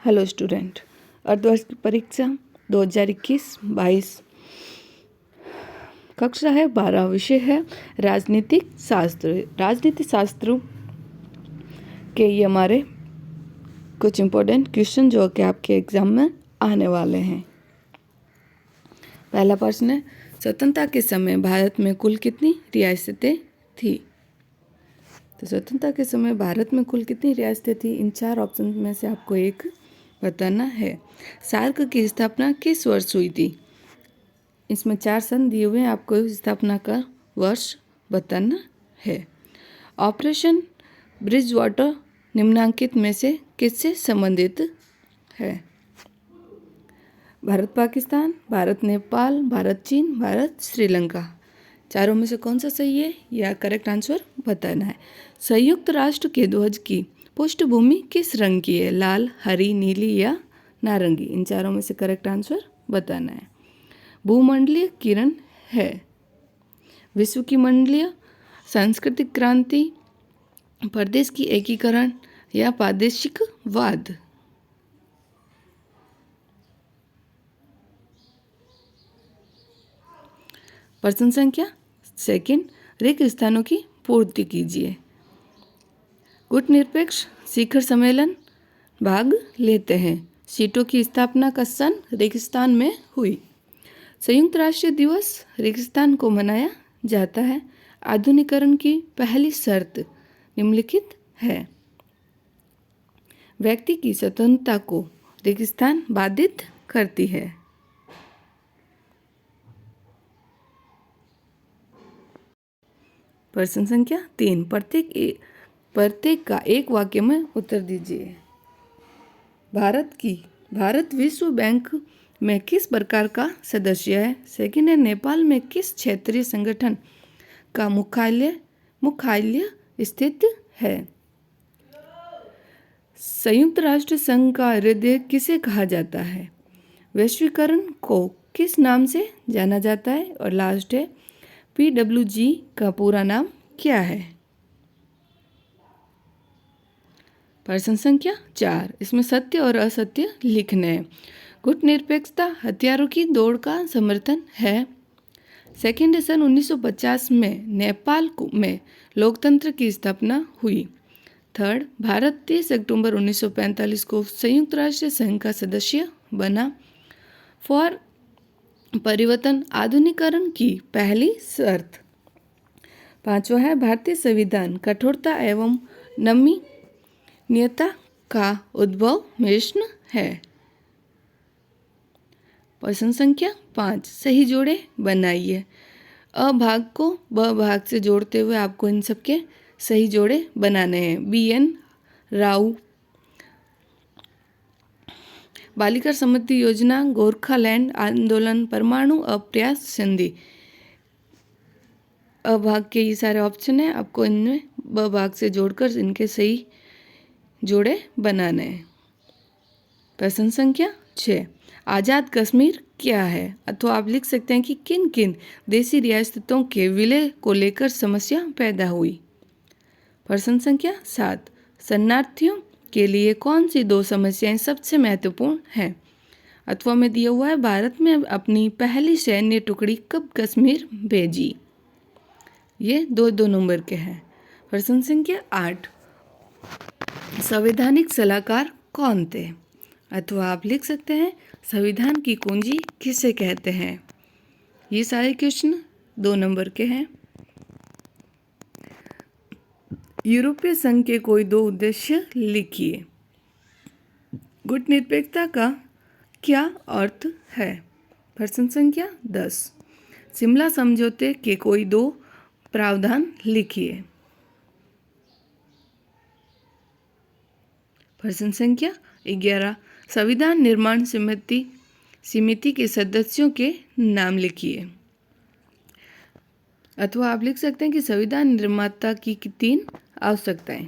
Hello student, अर्धवर्ष की परीक्षा 2021-22 कक्षा है 12। विषय है राजनीतिक शास्त्र। राजनीतिक शास्त्र के ये हमारे कुछ इम्पोर्टेंट क्वेश्चन जो कि आपके एग्जाम में आने वाले हैं। पहला प्रश्न है, स्वतंत्रता के समय भारत में कुल कितनी रियासतें थी? तो स्वतंत्रता के समय भारत में कुल कितनी रियासतें थी? इन चार ऑप्शन में से आपको एक बताना है। सार्क की स्थापना किस वर्ष हुई थी? इसमें चार सन दिए हुए हैं, आपको स्थापना का वर्ष बताना है। ऑपरेशन ब्रिज वाटर निम्नलिखित में से किससे संबंधित है? भारत पाकिस्तान, भारत नेपाल, भारत चीन, भारत श्रीलंका। चारों में से कौन सा सही है या करेक्ट आंसर बताना है। संयुक्त राष्ट्र के ध्वज की पृष्ठभूमि किस रंग की है? लाल, हरी, नीली या नारंगी? इन चारों में से करेक्ट आंसर बताना है। भूमंडलीय किरण है। विश्व की मंडलीय, सांस्कृतिक क्रांति, प्रदेश की एकीकरण या प्रादेशिकवाद? प्रश्न संख्या सेकंड, रिक्त स्थानों की पूर्ति कीजिए। गुटनिरपेक्ष शिखर सम्मेलन भाग लेते हैं। सीटों की स्थापना का सन रेगिस्तान में हुई। संयुक्त राष्ट्र दिवस रेगिस्तान को मनाया जाता है। आधुनिकीकरण की पहली शर्त निम्नलिखित है। व्यक्ति की स्वतंत्रता को रेगिस्तान बाधित करती है। प्रश्न संख्या 3, प्रत्येक का एक वाक्य में उत्तर दीजिए। भारत विश्व बैंक में किस प्रकार का सदस्य है? सेकंड है, नेपाल में किस क्षेत्रीय संगठन का मुख्यालय स्थित है? संयुक्त राष्ट्र संघ का हृदय किसे कहा जाता है? वैश्वीकरण को किस नाम से जाना जाता है? और लास्ट है, PWG का पूरा नाम क्या है? प्रश्न संख्या 4, इसमें सत्य और असत्य लिखने हैं। गुटनिरपेक्षता हथियारों की दौड़ का समर्थन है। सेकेंड है, सन 1950 में नेपाल में लोकतंत्र की स्थापना हुई। थर्ड, भारत 30 अक्टूबर 1945 को संयुक्त राष्ट्र संघ का सदस्य बना। फॉर परिवर्तन आधुनिकीकरण की पहली शर्त। पांचवा है, भारतीय संविधान कठोरता एवं नमनीयता का उद्भव मिश्रण है। प्रश्न संख्या 5, सही जोड़े बनाइए। अ भाग को ब भाग से जोड़ते हुए आपको इन सबके सही जोड़े बनाने हैं। BN राव, बालिका समृद्धि योजना, गोरखालैंड आंदोलन, परमाणु अप्रयास संधि। अ भाग के ये सारे ऑप्शन हैं, आपको इनमें ब भाग से जोड़कर इनके सही जोड़े बनाने हैं। प्रश्न संख्या 6, आज़ाद कश्मीर क्या है? अथवा आप लिख सकते हैं कि किन किन देशी रियासतों के विलय को लेकर समस्या पैदा हुई। प्रश्न संख्या 7, शरणार्थियों के लिए कौन सी दो समस्याएं सबसे महत्वपूर्ण हैं? अथवा में दिया हुआ है, भारत में अपनी पहली सैन्य टुकड़ी कब कश्मीर भेजी? ये 2-2 नंबर के हैं। प्रश्न संख्या 8, संवैधानिक सलाहकार कौन थे? अथवा आप लिख सकते हैं, संविधान की कुंजी किसे कहते हैं? ये सारे क्वेश्चन 2 नंबर के हैं। यूरोपीय संघ के कोई दो उद्देश्य लिखिए। गुटनिरपेक्षता का क्या अर्थ है? प्रश्न संख्या 10, शिमला समझौते के कोई दो प्रावधान लिखिए। प्रश्न संख्या 11, संविधान निर्माण समिति के सदस्यों के नाम लिखिए। अथवा आप लिख सकते हैं कि संविधान निर्माता की 3 आवश्यकताएं।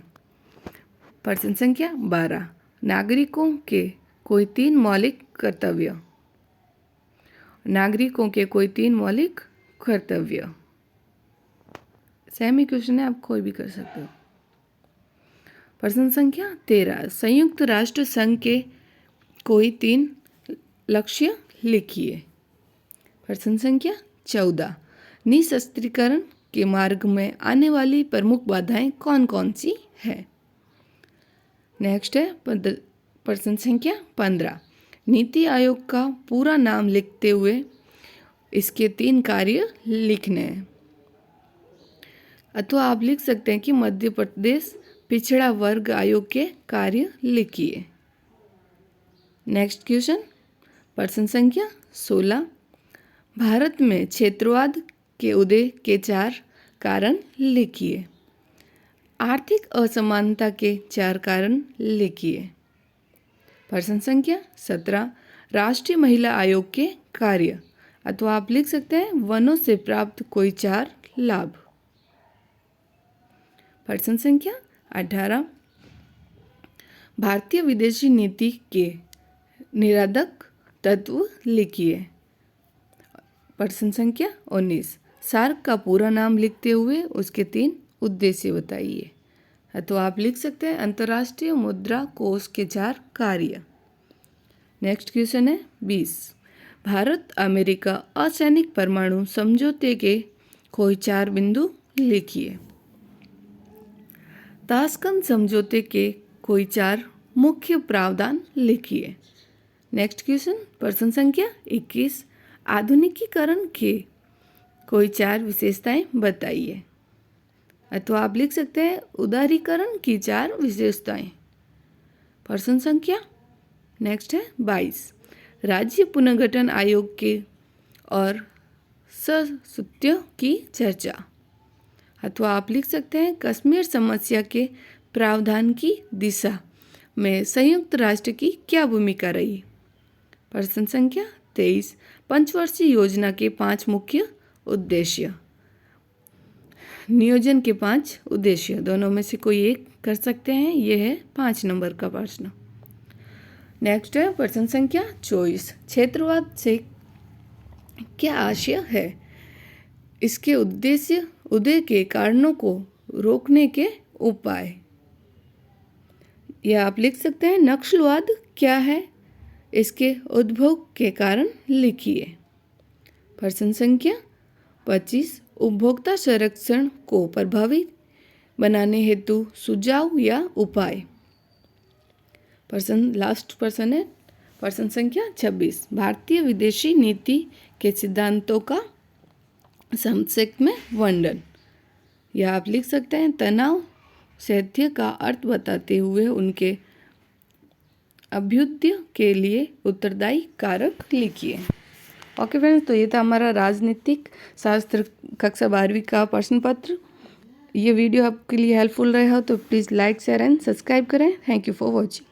प्रश्न संख्या 12, नागरिकों के कोई 3 मौलिक कर्तव्य। नागरिकों के कोई 3 मौलिक कर्तव्य। सेमी क्वेश्चन है, आप कोई भी कर सकते हो। प्रश्न संख्या 13, संयुक्त राष्ट्र संघ के कोई 3 लक्ष्य लिखिए। प्रश्न संख्या 14, निशस्त्रीकरण के मार्ग में आने वाली प्रमुख बाधाएं कौन कौन सी है। नेक्स्ट है प्रश्न संख्या 15, नीति आयोग का पूरा नाम लिखते हुए इसके 3 कार्य लिखने हैं। अथवा आप लिख सकते हैं कि मध्य प्रदेश पिछड़ा वर्ग आयोग के कार्य लिखिए। नेक्स्ट क्वेश्चन प्रश्न संख्या 16, भारत में क्षेत्रवाद के उदय के 4 कारण लिखिए। आर्थिक असमानता के 4 कारण लिखिए। प्रश्न संख्या 17, राष्ट्रीय महिला आयोग के कार्य, अथवा आप लिख सकते हैं वनों से प्राप्त कोई 4 लाभ। प्रश्न संख्या 18, भारतीय विदेशी नीति के निराधक तत्व लिखिए। प्रश्न संख्या 19, सार्क का पूरा नाम लिखते हुए उसके 3 उद्देश्य बताइए। तो आप लिख सकते हैं अंतर्राष्ट्रीय मुद्रा कोष के 4 कार्य। नेक्स्ट क्वेश्चन है 20, भारत अमेरिका असैनिक परमाणु समझौते के कोई 4 बिंदु लिखिए। ताशकंद समझौते के कोई 4 मुख्य प्रावधान लिखिए। नेक्स्ट क्वेश्चन प्रश्न संख्या 21, आधुनिकीकरण के कोई 4 विशेषताएं बताइए। अथवा आप लिख सकते हैं उदारीकरण की 4 विशेषताएं। प्रश्न संख्या नेक्स्ट है 22, राज्य पुनर्गठन आयोग के और सदस्यों की चर्चा। अथवा आप लिख सकते हैं कश्मीर समस्या के प्रावधान की दिशा में संयुक्त राष्ट्र की क्या भूमिका रही। प्रश्न संख्या 23, पंचवर्षीय योजना के 5 मुख्य उद्देश्य। नियोजन के 5 उद्देश्य, दोनों में से कोई एक कर सकते हैं, यह है 5 नंबर का प्रश्न। नेक्स्ट है प्रश्न संख्या 24, क्षेत्रवाद से क्या आशय है, इसके उद्देश्य, उदय के कारणों को रोकने के उपाय। या आप लिख सकते हैं नक्सलवाद क्या है, इसके उद्भव के कारण लिखिए। प्रश्न संख्या 25, उपभोक्ता संरक्षण को प्रभावी बनाने हेतु सुझाव या उपाय। लास्ट प्रश्न है प्रश्न संख्या 26, भारतीय विदेशी नीति के सिद्धांतों का संक्षेप में वर्णन। या आप लिख सकते हैं तनाव सैद्य का अर्थ बताते हुए उनके अभ्युदय के लिए उत्तरदायी कारक लिखिए। ओके फ्रेंड्स, तो ये था हमारा राजनीतिक शास्त्र कक्षा 12वीं का प्रश्न पत्र। ये वीडियो आपके लिए हेल्पफुल रहा हो तो please like share and subscribe करें। Thank you for watching.